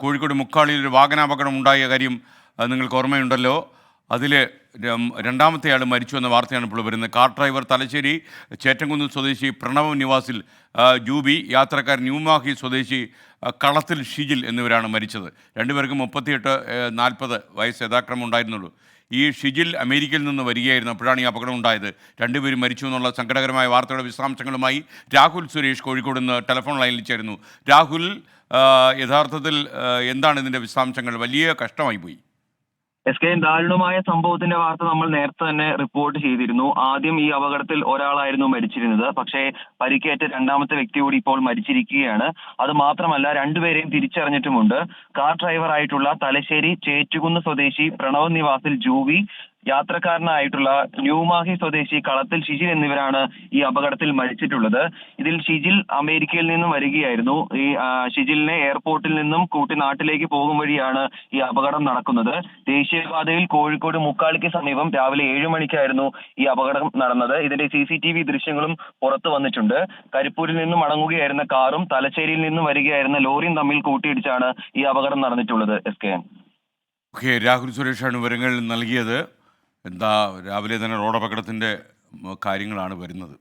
കോഴിക്കോട് മുക്കാളിയിൽ ഒരു വാഹനാപകടം ഉണ്ടായ കാര്യം നിങ്ങൾക്ക് ഓർമ്മയുണ്ടല്ലോ. അതിൽ രണ്ടാമത്തെ ആൾ മരിച്ചു എന്ന വാർത്തയാണ് ഇപ്പോൾ വരുന്നത്. കാർ ഡ്രൈവർ തലശ്ശേരി ചേറ്റംകുന്ന് സ്വദേശി പ്രണവ് നിവാസിൽ ജൂബി, യാത്രക്കാർ ന്യൂമാഹി സ്വദേശി കളത്തിൽ ഷിജിൽ എന്നിവരാണ് മരിച്ചത്. രണ്ടുപേർക്കും 38-40 വയസ്സ് യഥാക്രമം ഉണ്ടായിരുന്നുള്ളൂ. ഈ ഷിജിൽ അമേരിക്കയിൽ നിന്ന് വരികയായിരുന്നു, അപ്പോഴാണ് ഈ അപകടം ഉണ്ടായത്. രണ്ടുപേരും മരിച്ചു എന്നുള്ള സങ്കടകരമായ വാർത്തയുടെ വിശദാംശങ്ങളുമായി രാഹുൽ സുരേഷ് കോഴിക്കോട് നിന്ന് ടെലിഫോൺ ലൈനിൽ ചേരുന്നു. രാഹുൽ, യഥാർത്ഥത്തിൽ എന്താണ് ഇതിൻ്റെ വിശദാംശങ്ങൾ? വലിയ കഷ്ടമായി പോയി. ദാരുണമായ സംഭവത്തിന്റെ വാർത്ത നമ്മൾ നേരത്തെ തന്നെ റിപ്പോർട്ട് ചെയ്തിരുന്നു. ആദ്യം ഈ അപകടത്തിൽ ഒരാളായിരുന്നു മരിച്ചിരുന്നത്. പക്ഷേ പരിക്കേറ്റ രണ്ടാമത്തെ വ്യക്തി കൂടി ഇപ്പോൾ മരിച്ചിരിക്കുകയാണ്. അത് മാത്രമല്ല, രണ്ടുപേരെയും തിരിച്ചറിഞ്ഞിട്ടുമുണ്ട്. കാർ ഡ്രൈവർ ആയിട്ടുള്ള തലശ്ശേരി ചേറ്റുകുന്ന് സ്വദേശി പ്രണവ് നിവാസിൽ ജൂവി, യാത്രക്കാരനായിട്ടുള്ള ന്യൂമാഹി സ്വദേശി കളത്തിൽ ഷിജിൽ എന്നിവരാണ് ഈ അപകടത്തിൽ മരിച്ചിട്ടുള്ളത്. ഇതിൽ ഷിജിൽ അമേരിക്കയിൽ നിന്നും വരികയായിരുന്നു. ഈ ഷിജിലിനെ എയർപോർട്ടിൽ നിന്നും കൂട്ടി നാട്ടിലേക്ക് പോകും വഴിയാണ് ഈ അപകടം നടക്കുന്നത്. ദേശീയപാതയിൽ കോഴിക്കോട് മുക്കാളിക്ക് സമീപം രാവിലെ 7 മണിക്കായിരുന്നു ഈ അപകടം നടന്നത്. ഇതിന്റെ CCTV ദൃശ്യങ്ങളും പുറത്തു വന്നിട്ടുണ്ട്. കരിപ്പൂരിൽ നിന്നും മടങ്ങുകയായിരുന്ന കാറും തലശ്ശേരിയിൽ നിന്നും വരികയായിരുന്ന ലോറിയും തമ്മിൽ കൂട്ടിയിടിച്ചാണ് ഈ അപകടം നടന്നിട്ടുള്ളത്. രാഹുൽ സുരേഷാണ് വിവരങ്ങൾ നൽകിയത്. എന്താ രാവിലെ തന്നെ റോഡപകടത്തിൻ്റെ കാര്യങ്ങളാണ് വരുന്നത്.